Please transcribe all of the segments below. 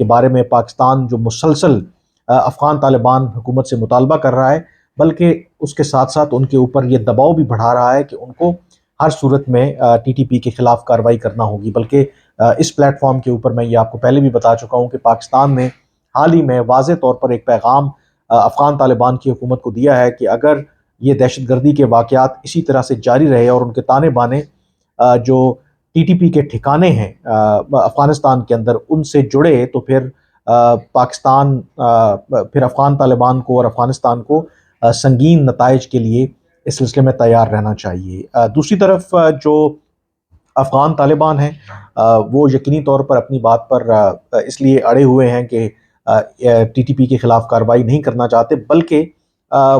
کے بارے میں پاکستان جو مسلسل افغان طالبان حکومت سے مطالبہ کر رہا ہے، بلکہ اس کے ساتھ ساتھ ان کے اوپر یہ دباؤ بھی بڑھا رہا ہے کہ ان کو ہر صورت میں ٹی ٹی پی کے خلاف کارروائی کرنا ہوگی۔ بلکہ اس پلیٹ فارم کے اوپر میں یہ آپ کو پہلے بھی بتا چکا ہوں کہ پاکستان نے حال ہی میں واضح طور پر ایک پیغام افغان طالبان کی حکومت کو دیا ہے کہ اگر یہ دہشت گردی کے واقعات اسی طرح سے جاری رہے اور ان کے تانے بانے جو ٹی ٹی پی کے ٹھکانے ہیں افغانستان کے اندر ان سے جڑے، تو پھر پاکستان پھر افغان طالبان کو اور افغانستان کو سنگین نتائج کے لیے اس سلسلے میں تیار رہنا چاہیے۔ دوسری طرف جو افغان طالبان ہیں وہ یقینی طور پر اپنی بات پر اس لیے اڑے ہوئے ہیں کہ ٹی ٹی پی کے خلاف کارروائی نہیں کرنا چاہتے، بلکہ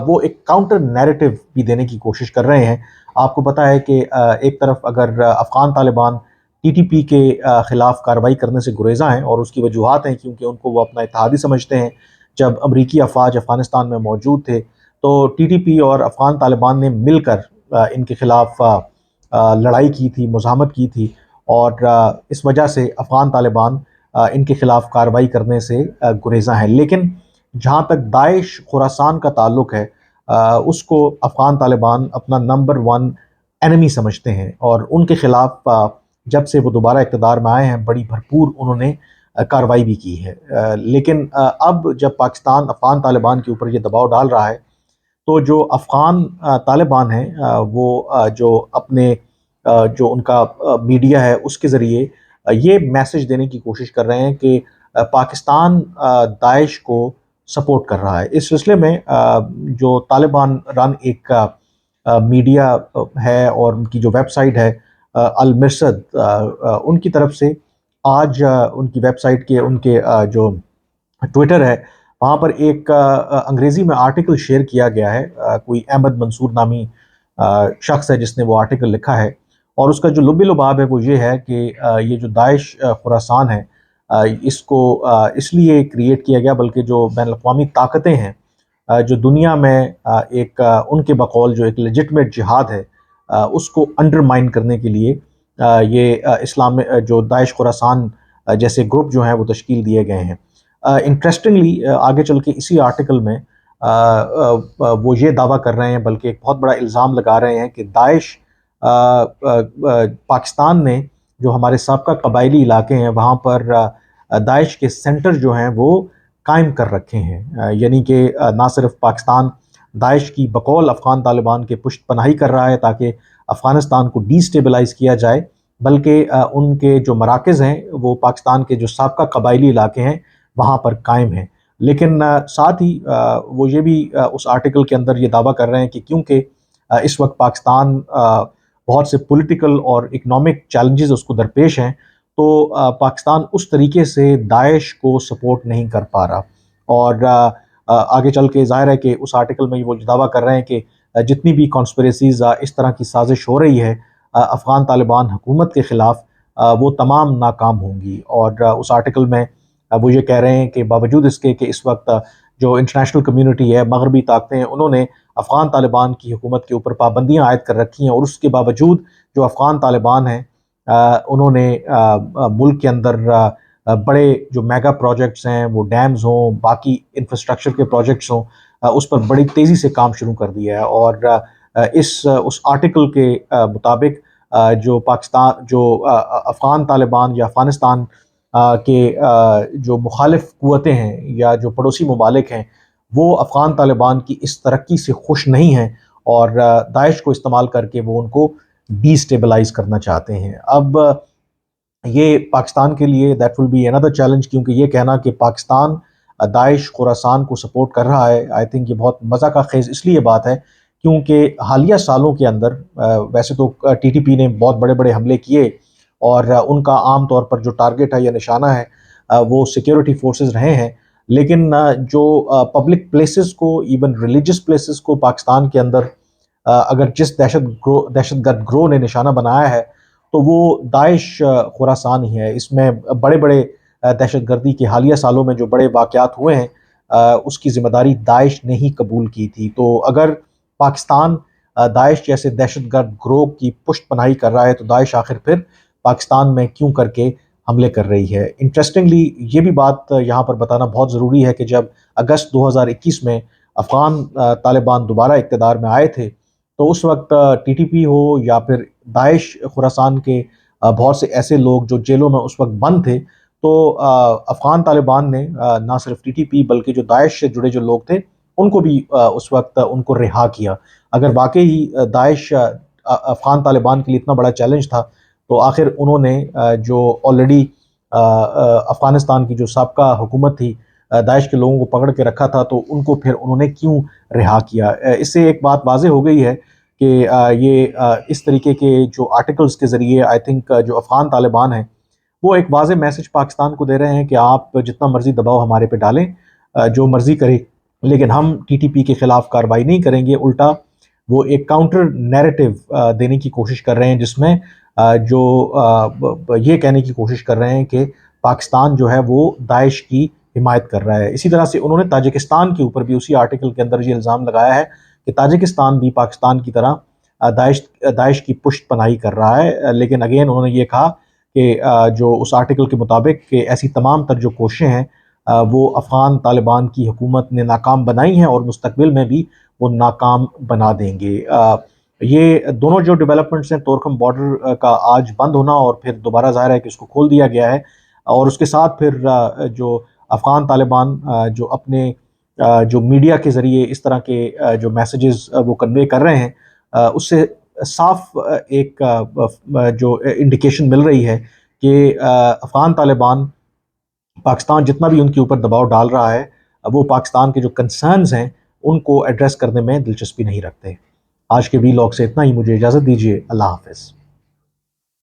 وہ ایک کاؤنٹر نیریٹو بھی دینے کی کوشش کر رہے ہیں۔ آپ کو پتہ ہے کہ ایک طرف اگر Afghan Taliban T T P کے خلاف کارروائی کرنے سے گریزاں ہیں، اور اس کی وجوہات ہیں کیونکہ ان کو وہ اپنا اتحادی سمجھتے ہیں۔ جب امریکی افواج افغانستان میں موجود تھے تو ٹی ٹی پی اور افغان طالبان نے مل کر ان کے خلاف لڑائی کی تھی، مزاحمت کی تھی، اور اس وجہ سے افغان طالبان ان کے خلاف کارروائی کرنے سے گریزاں ہیں۔ لیکن جہاں تک داعش خراسان کا تعلق ہے، اس کو افغان طالبان اپنا نمبر 1 اینمی سمجھتے ہیں، اور ان کے خلاف جب سے وہ دوبارہ اقتدار میں آئے ہیں بڑی بھرپور انہوں نے کارروائی بھی کی ہے۔ لیکن اب جب پاکستان افغان طالبان کے اوپر یہ دباؤ ڈال رہا ہے تو جو افغان طالبان ہیں وہ جو اپنے جو ان کا میڈیا ہے اس کے ذریعے یہ میسج دینے کی کوشش کر رہے ہیں کہ پاکستان داعش کو سپورٹ کر رہا ہے۔ اس سلسلے میں جو طالبان رن ایک میڈیا ہے اور ان کی جو ویب سائٹ ہے المرصد، ان کی طرف سے آج ان کی ویب سائٹ کے ان کے جو ٹویٹر ہے وہاں پر ایک انگریزی میں آرٹیکل شیئر کیا گیا ہے۔ کوئی احمد منصور نامی شخص ہے جس نے وہ آرٹیکل لکھا ہے، اور اس کا جو لب لباب ہے وہ یہ ہے کہ یہ جو داعش خراسان ہے اس کو اس لیے کریٹ کیا گیا، بلکہ جو بین الاقوامی طاقتیں ہیں جو دنیا میں ایک ان کے بقول جو ایک لیجٹمیٹ جہاد ہے اس کو انڈرمائن کرنے کے لیے یہ اسلام جو داعش خراسان جیسے گروپ جو ہیں وہ تشکیل دیے گئے ہیں۔ انٹرسٹنگلی آگے چل کے اسی آرٹیکل میں وہ یہ دعویٰ کر رہے ہیں، بلکہ ایک بہت بڑا الزام لگا رہے ہیں کہ داعش پاکستان نے جو ہمارے سابقہ قبائلی علاقے ہیں وہاں پر داعش کے سینٹر جو ہیں وہ قائم کر رکھے ہیں، یعنی کہ نہ صرف پاکستان داعش کی بقول افغان طالبان کے پشت پناہی کر رہا ہے تاکہ افغانستان کو ڈی اسٹیبلائز کیا جائے، بلکہ ان کے جو مراکز ہیں وہ پاکستان کے جو سابقہ قبائلی علاقے ہیں وہاں پر قائم ہیں۔ لیکن ساتھ ہی وہ یہ بھی اس آرٹیکل کے اندر یہ دعویٰ کر رہے ہیں کہ کیونکہ اس وقت پاکستان بہت سے پولیٹیکل اور اکنامک چیلنجز اس کو درپیش ہیں، تو پاکستان اس طریقے سے داعش کو سپورٹ نہیں کر پا رہا، اور آگے چل کے ظاہر ہے کہ اس آرٹیکل میں وہ دعویٰ کر رہے ہیں کہ جتنی بھی کانسپریسیز اس طرح کی سازش ہو رہی ہے افغان طالبان حکومت کے خلاف وہ تمام ناکام ہوں گی۔ اور اس آرٹیکل میں وہ یہ کہہ رہے ہیں کہ باوجود اس کے کہ اس وقت جو انٹرنیشنل کمیونٹی ہے، مغربی طاقتیں ہیں، انہوں نے افغان طالبان کی حکومت کے اوپر پابندیاں عائد کر رکھی ہیں، اور اس کے باوجود جو افغان طالبان ہیں انہوں نے ملک کے اندر بڑے جو میگا پروجیکٹس ہیں، وہ ڈیمز ہوں، باقی انفراسٹرکچر کے پروجیکٹس ہوں، اس پر بڑی تیزی سے کام شروع کر دیا ہے۔ اور اس آرٹیکل کے مطابق جو پاکستان جو افغان طالبان یا افغانستان کے جو مخالف قوتیں ہیں یا جو پڑوسی ممالک ہیں وہ افغان طالبان کی اس ترقی سے خوش نہیں ہیں، اور داعش کو استعمال کر کے وہ ان کو ڈی اسٹیبلائز کرنا چاہتے ہیں۔ اب یہ پاکستان کے لیے that will be another challenge, کیونکہ یہ کہنا کہ پاکستان داعش خراسان کو سپورٹ کر رہا ہے، آئی تھنک یہ بہت مزہ کا خیز اس لیے بات ہے کیونکہ حالیہ سالوں کے اندر ویسے تو ٹی ٹی پی نے بہت بڑے بڑے حملے کیے، اور ان کا عام طور پر جو ٹارگٹ ہے یا نشانہ ہے وہ سیکیورٹی فورسز رہے ہیں، لیکن جو پبلک پلیسز کو، ایون ریلیجس پلیسز کو پاکستان کے اندر اگر جس دہشت گرد گروہ نے نشانہ بنایا ہے تو وہ داعش خراسان ہی ہے۔ اس میں بڑے بڑے دہشت گردی کے حالیہ سالوں میں جو بڑے واقعات ہوئے ہیں اس کی ذمہ داری داعش نے ہی قبول کی تھی۔ تو اگر پاکستان داعش جیسے دہشت گرد گروہ کی پشت پناہی کر رہا ہے تو داعش آخر پھر پاکستان میں کیوں کر کے حملے کر رہی ہے۔ انٹرسٹنگلی یہ بھی بات یہاں پر بتانا بہت ضروری ہے کہ جب اگست 2021 میں افغان طالبان دوبارہ اقتدار میں آئے تھے تو اس وقت ٹی ٹی پی ہو یا پھر داعش خراسان کے بہت سے ایسے لوگ جو جیلوں میں اس وقت بند تھے، تو افغان طالبان نے نہ صرف ٹی ٹی پی بلکہ جو داعش سے جڑے جو لوگ تھے ان کو بھی اس وقت ان کو رہا کیا۔ اگر واقعی داعش افغان طالبان کے لیے اتنا بڑا چیلنج تھا تو آخر انہوں نے جو آلریڈی افغانستان کی جو سابقہ حکومت تھی داعش کے لوگوں کو پکڑ کے رکھا تھا تو ان کو پھر انہوں نے کیوں رہا کیا؟ اس سے ایک بات واضح ہو گئی ہے کہ یہ اس طریقے کے جو آرٹیکلز کے ذریعے آئی تھنک جو افغان طالبان ہیں وہ ایک واضح میسج پاکستان کو دے رہے ہیں کہ آپ جتنا مرضی دباؤ ہمارے پہ ڈالیں، جو مرضی کریں، لیکن ہم ٹی ٹی پی کے خلاف کارروائی نہیں کریں گے۔ الٹا وہ ایک کاؤنٹر نیریٹو دینے کی کوشش کر رہے ہیں جس میں جو یہ کہنے کی کوشش کر رہے ہیں کہ پاکستان جو ہے وہ داعش کی حمایت کر رہا ہے۔ اسی طرح سے انہوں نے تاجکستان کے اوپر بھی اسی آرٹیکل کے اندر یہ الزام لگایا ہے کہ تاجکستان بھی پاکستان کی طرح داعش کی پشت پناہی کر رہا ہے، لیکن اگین انہوں نے یہ کہا کہ جو اس آرٹیکل کے مطابق کہ ایسی تمام تر جو کوششیں ہیں وہ افغان طالبان کی حکومت نے ناکام بنائی ہیں اور مستقبل میں بھی وہ ناکام بنا دیں گے۔ یہ دونوں جو ڈیولپمنٹس ہیں، طورخم بارڈر کا آج بند ہونا اور پھر دوبارہ ظاہر ہے کہ اس کو کھول دیا گیا ہے، اور اس کے ساتھ پھر جو افغان طالبان جو اپنے جو میڈیا کے ذریعے اس طرح کے جو میسیجز وہ کنوے کر رہے ہیں، اس سے صاف ایک جو انڈیکیشن مل رہی ہے کہ افغان طالبان پاکستان جتنا بھی ان کے اوپر دباؤ ڈال رہا ہے وہ پاکستان کے جو کنسرنز ہیں ان کو ایڈریس کرنے میں دلچسپی نہیں رکھتے۔ آج کے وی لاگ سے اتنا ہی، مجھے اجازت دیجیے، اللہ حافظ۔